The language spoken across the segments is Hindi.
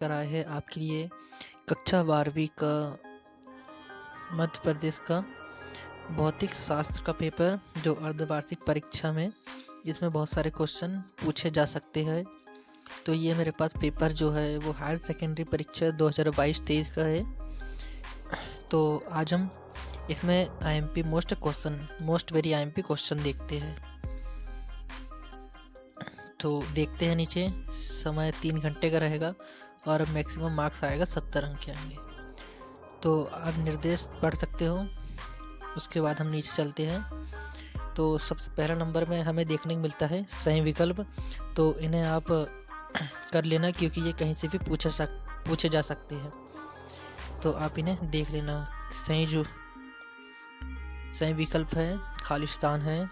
कराए है आपके लिए कक्षा 12वीं का मध्य प्रदेश का भौतिक शास्त्र का पेपर, जो अर्धवार्षिक परीक्षा में इसमें बहुत सारे क्वेश्चन पूछे जा सकते हैं। तो ये मेरे पास पेपर जो है वो हायर सेकेंडरी परीक्षा 2022-23 का है। तो आज हम इसमें IMP most very IMP question देखते हैं। तो देखते हैं, नीचे समय 3 घंटे का रहेगा और मैक्सिमम मार्क्स आएगा 70 अंक के आएंगे। तो आप निर्देश पढ़ सकते हो। उसके बाद हम नीचे चलते हैं। तो सबसे पहला नंबर में हमें देखने को मिलता है सही विकल्प। तो इन्हें आप कर लेना, क्योंकि ये कहीं से भी पूछे जा सकते हैं। तो आप इन्हें देख लेना। सही विकल्प है, खालिस्तान है,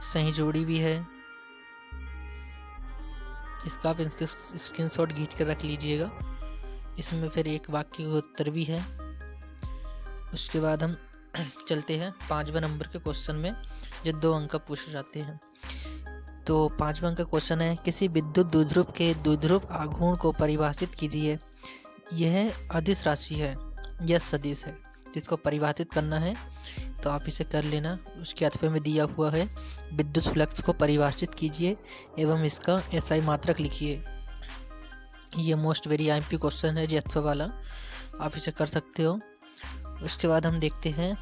सही जोड़ी भी है। इसका आप स्क्रीनशॉट खींच कर रख लीजिएगा। इसमें फिर एक वाक्य का उत्तर भी है। उसके बाद हम चलते हैं 5वें नंबर के क्वेश्चन में, जो 2 अंक का पूछे जाते हैं। तो 5वें अंक का क्वेश्चन है, किसी विद्युत द्विध्रुव के द्विध्रुव आघूर्ण को परिभाषित कीजिए। यह अदिश राशि है, यह सदिश है, जिसको परिभाषित करना है। तो आप इसे कर लेना। उसके अथवे में दिया हुआ है, विद्युत फ्लक्स को परिभाषित कीजिए एवं इसका एसआई मात्रक लिखिए। ये मोस्ट वेरी आईएमपी क्वेश्चन है, जी अथवा वाला। आप इसे कर सकते हो। उसके बाद हम देखते हैं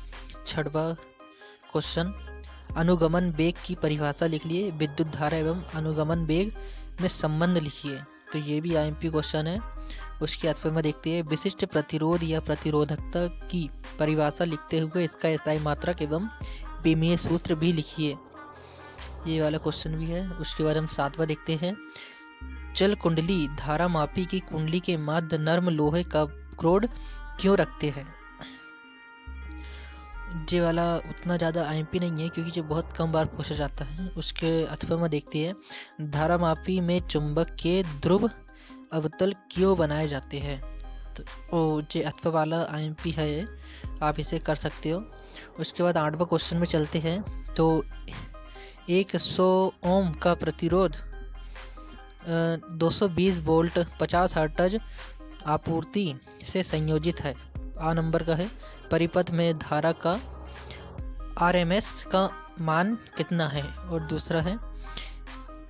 6वां क्वेश्चन, अनुगमन वेग की परिभाषा लिख लिए। विद्युत धारा एवं अनुगमन वेग में संबंध लिखिए। तो ये भी आईएमपी क्वेश्चन है। उसके अथवा में देखते हैं, विशिष्ट प्रतिरोध या प्रतिरोधकता की परिभाषा लिखते हुए इसका एसआई मात्रक एवं विमीय सूत्र भी लिखिए। ये वाला क्वेश्चन भी है। उसके बाद हम 7वां देखते हैं, चल कुंडली धारा मापी की कुंडली के माध्य नर्म लोहे का क्रोड क्यों रखते हैं। ये वाला उतना ज़्यादा आईएमपी नहीं है, क्योंकि जो बहुत कम बार पूछा जाता है। उसके अथवा में देखते हैं, धारा मापी में चुंबक के ध्रुव अवतल क्यों बनाए जाते हैं। तो ये अथवा वाला आईएमपी है, आप इसे कर सकते हो। उसके बाद 8वां क्वेश्चन में चलते हैं। तो 100 ओम का प्रतिरोध 220 वोल्ट 50 हर्ट्ज आपूर्ति से संयोजित है। आ नंबर का है, परिपथ में धारा का आरएमएस का मान कितना है। और दूसरा है,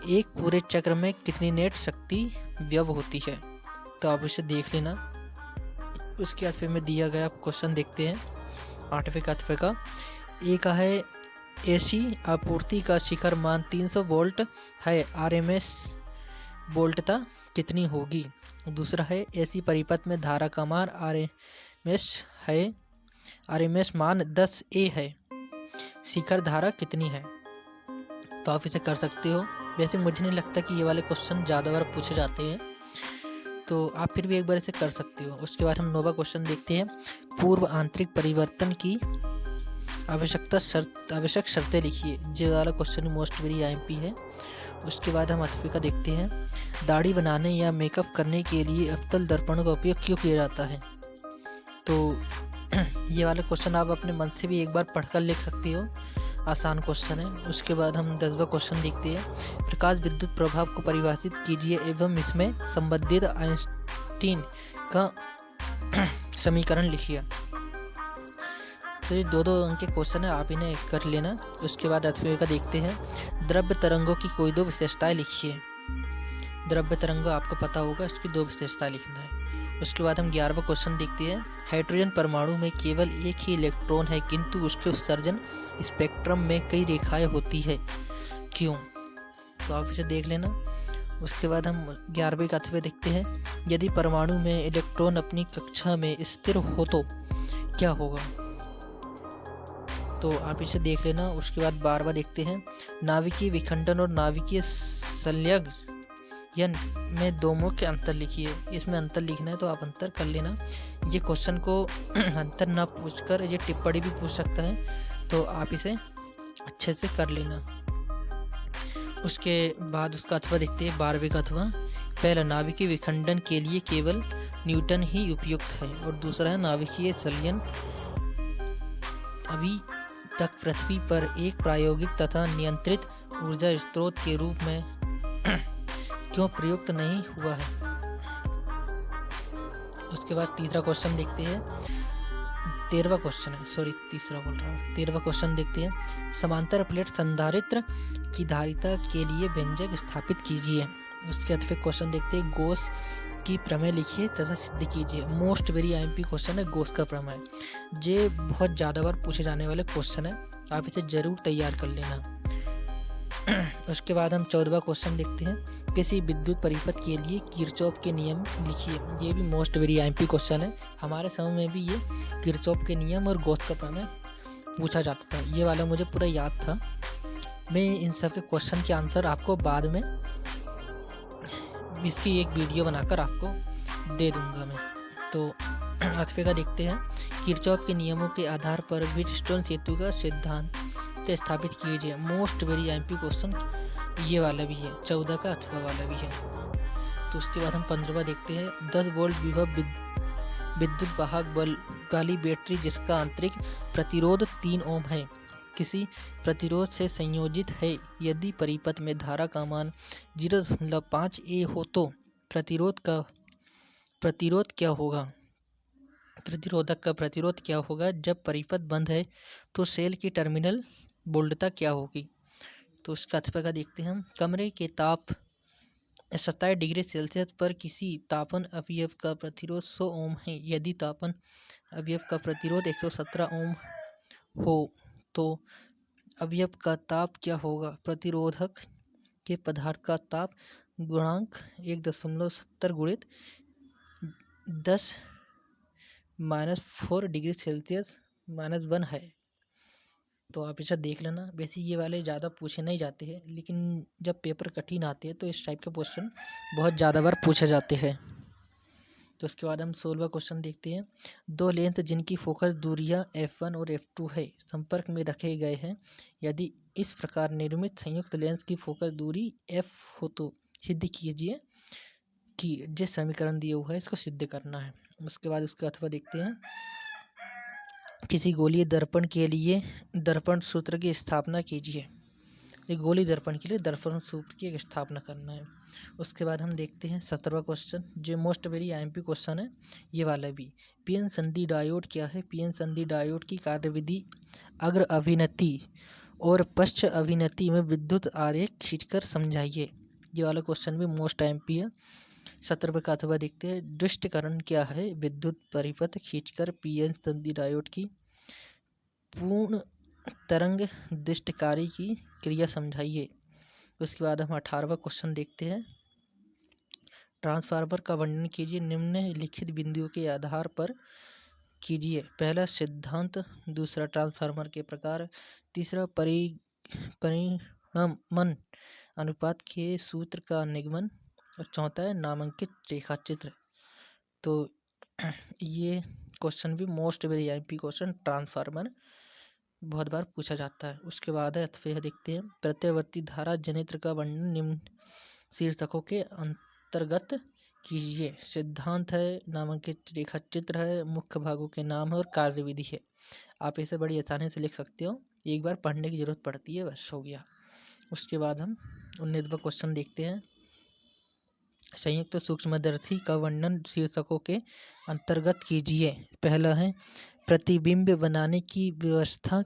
एक पूरे चक्र में कितनी नेट शक्ति व्यय होती है। तो आप इसे देख लेना। उसके अथवे में दिया गया क्वेश्चन देखते हैं 8वें का अथवे का। ए का है, एसी आपूर्ति का शिखर मान 300 वोल्ट है, आरएमएस वोल्टता कितनी होगी। दूसरा है, एसी परिपथ में धारा का मान आरएमएस है, आरएमएस मान 10 ए है, शिखर धारा कितनी है। तो आप इसे कर सकते हो। वैसे मुझे नहीं लगता कि ये वाले क्वेश्चन ज़्यादा बार पूछे जाते हैं, तो आप फिर भी एक बार इसे कर सकते हो। उसके बाद हम 9वां क्वेश्चन देखते हैं, पूर्व आंतरिक परिवर्तन की आवश्यक शर्तें लिखिए। ये वाला क्वेश्चन मोस्ट वेरी आईएमपी है। उसके बाद हम अथवे का देखते हैं, दाढ़ी बनाने या मेकअप करने के लिए अवतल दर्पण का उपयोग क्यों किया जाता है। तो ये वाला क्वेश्चन आप अपने मन से भी एक बार पढ़कर लिख सकते हो, आसान क्वेश्चन है। उसके बाद हम 10वां क्वेश्चन देखते हैं, प्रकाश विद्युत प्रभाव को परिभाषित कीजिए एवं इसमें संबंधित आइंस्टीन का समीकरण लिखिए। तो ये 2-2 अंक के क्वेश्चन है, आप इन्हें कर लेना। उसके बाद अथवे का देखते हैं, द्रव्य तरंगों की कोई 2 विशेषताएं लिखिए। द्रव्य तरंग आपको पता होगा, इसकी 2 विशेषताएं लिखना है। उसके बाद हम 11वां क्वेश्चन देखते हैं, हाइड्रोजन परमाणु में केवल एक ही इलेक्ट्रॉन है, किंतु उसके उत्सर्जन स्पेक्ट्रम में कई रेखाएं होती है, क्यों। तो आप इसे देख लेना। उसके बाद हम 11वें का अथवा देखते हैं, यदि परमाणु में इलेक्ट्रॉन अपनी कक्षा में स्थिर हो तो क्या होगा। तो आप इसे देख लेना। उसके बाद 12वां देखते हैं, नाभिकीय विखंडन और नाभिकीय संलयन में 2 मुख्य अंतर लिखिए। इसमें अंतर लिखना है, तो आप अंतर कर लेना। ये क्वेश्चन को अंतर ना पूछकर ये टिप्पणी भी पूछ सकता है, तो आप इसे अच्छे से कर लेना। उसके बाद उसका अथवा देखते हैं, 12वें का अथवा। पहला, नाभिकीय विखंडन के लिए केवल न्यूटन ही उपयुक्त है। और दूसरा है, नाभिकीय संलयन अभी तक पृथ्वी पर एक प्रायोगिक तथा नियंत्रित ऊर्जा स्रोत के रूप में क्यों प्रयुक्त नहीं हुआ है। उसके बाद तीसरा क्वेश्चन देखते हैं, 13वां क्वेश्चन है, सॉरी तीसरा बोल रहा हूँ, 13वां क्वेश्चन देखते हैं। समांतर प्लेट संधारित्र की धारिता के लिए व्यंजक स्थापित कीजिए। उसके बाद फिर क्वेश्चन देखते हैं, गोस की प्रमेय लिखिए तथा सिद्ध कीजिए। मोस्ट वेरी आईएमपी क्वेश्चन है गोस का प्रमेय। ये बहुत ज़्यादा बार पूछे जाने वाले क्वेश्चन है, आप इसे जरूर तैयार कर लेना। उसके बाद हम 14वां क्वेश्चन देखते हैं, किसी विद्युत परिपथ के लिए किरचॉफ के नियम लिखिए। ये भी मोस्ट वेरी आईएमपी क्वेश्चन है, हमारे समय में भी ये किरचॉफ के नियम और गॉस का प्रमेय पूछा जाता था। ये वाला मुझे पूरा याद था। मैं इन सब के क्वेश्चन के आंसर आपको बाद में इसकी एक वीडियो बनाकर आपको दे दूंगा मैं। तो 8वें का देखते हैं, किरचॉफ के नियमों के आधार पर व्हीटस्टोन सेतु का सिद्धांत स्थापित कीजिए। मोस्ट वेरी आईएमपी क्वेश्चन ये वाला भी है, 14 का 8वां वाला भी है। तो उसके बाद हम 15वां देखते हैं, 10 वोल्ट विभव विद्युत वाहक बल वाली बैटरी जिसका आंतरिक प्रतिरोध 3 ओम है, किसी प्रतिरोध से संयोजित है। यदि परिपथ में धारा का मान 0.5 A हो तो प्रतिरोध क्या होगा। प्रतिरोधक का प्रतिरोध क्या होगा। जब परिपथ बंद है तो सेल की टर्मिनल वोल्टता क्या होगी। तो उसका 8वां का देखते हैं हम, कमरे के ताप 27 डिग्री सेल्सियस पर किसी तापन अवयव का प्रतिरोध 100 ओम है। यदि तापन अवयव का प्रतिरोध 117 ओम हो तो अवयव का ताप क्या होगा। प्रतिरोधक के पदार्थ का ताप गुणांक 1.70 गुणित 10-4 डिग्री सेल्सियस -1 है। तो आप इसे देख लेना। वैसे ये वाले ज़्यादा पूछे नहीं जाते हैं, लेकिन जब पेपर कठिन आते हैं तो इस टाइप के क्वेश्चन बहुत ज़्यादा बार पूछे जाते हैं। तो उसके बाद हम 16वां क्वेश्चन देखते हैं, 2 लेंस जिनकी फोकस दूरियां f1 और f2 है संपर्क में रखे गए हैं। यदि इस प्रकार निर्मित संयुक्त लेंस की फोकस दूरी f हो तो सिद्ध कीजिए कि जिस समीकरण दिया हुआ है इसको सिद्ध करना है। उसके बाद उसका अथवा देखते हैं, किसी गोलीय दर्पण के लिए दर्पण सूत्र की स्थापना कीजिए। एक गोली दर्पण के लिए दर्पण सूत्र की स्थापना करना है। उसके बाद हम देखते हैं 17वां क्वेश्चन, जो मोस्ट वेरी आईएमपी क्वेश्चन है ये वाला भी। पीएन संधि डायोड क्या है। पीएन संधि डायोड की कार्यविधि अग्र अभिनति और पश्च अभिनति में विद्युत आरेख खींचकर समझाइए। ये वाला क्वेश्चन भी मोस्ट आईएमपी है। 17वें का अथवा देखते हैं, दृष्टिकरण क्या है। विद्युत परिपथ खींचकर पीएन संधि डायोड की पूर्ण तरंग दृष्टिकारी की क्रिया समझाइए। उसके बाद हम 18वां क्वेश्चन देखते हैं, ट्रांसफार्मर का वर्णन कीजिए। निम्नलिखित बिंदुओं के आधार पर कीजिए। पहला सिद्धांत, दूसरा ट्रांसफार्मर के प्रकार, तीसरा परिणमन अनुपात के सूत्र का निगमन और चौथा है नामांकित रेखा चित्र। तो ये क्वेश्चन भी most very IMP question, transformer बहुत बार पूछा जाता है। उसके बाद है फिर देखते हैं, प्रत्यावर्ती धारा जनित्र का वर्णन निम्न शीर्षकों के अंतर्गत कीजिए। सिद्धांत है, नामांकित रेखा चित्र है, मुख्य भागों के नाम है और कार्यविधि है। आप इसे बड़ी आसानी से लिख सकते हो, एक बार पढ़ने की जरूरत पड़ती है, बस हो गया। उसके बाद हम 19वां क्वेश्चन देखते हैं, संयुक्त सूक्ष्मदर्शी का वर्णन शीर्षकों के अंतर्गत कीजिए। पहला है प्रतिबिंब बनाने की व्यवस्था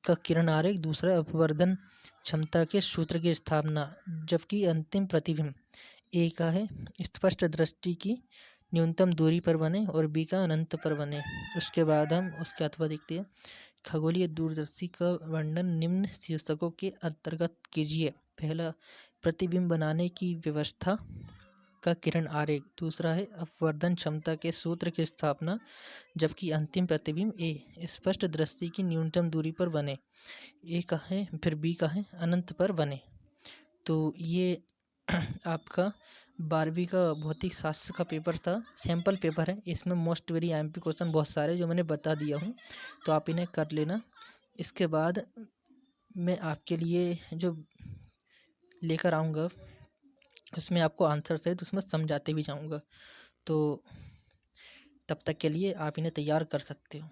का किरण आरेख, दूसरा अपवर्तन क्षमता के सूत्र की स्थापना, जबकि अंतिम प्रतिबिंब ए का है स्पष्ट दृष्टि की न्यूनतम दूरी पर बने और बी का अनंत पर बने। उसके बाद हम उसके अथवा देखते हैं, खगोलीय दूरदर्शी का वर्णन निम्न शीर्षकों के अंतर्गत कीजिए। पहला प्रतिबिंब बनाने की व्यवस्था का किरण आरेख, दूसरा है अपवर्तन क्षमता के सूत्र की स्थापना, जबकि अंतिम प्रतिबिंब ए स्पष्ट दृष्टि की न्यूनतम दूरी पर बने। ए का है फिर बी का है अनंत पर बने। तो ये आपका 12वीं का भौतिक शास्त्र का पेपर था, सैम्पल पेपर है। इसमें मोस्ट वेरी आईएमपी क्वेश्चन बहुत सारे जो मैंने बता दिया हूँ, तो आप इन्हें कर लेना। इसके बाद मैं आपके लिए जो लेकर आऊँगा उसमें आपको आंसर सहित उसमें समझाते भी जाऊँगा। तो तब तक के लिए आप इन्हें तैयार कर सकते हो।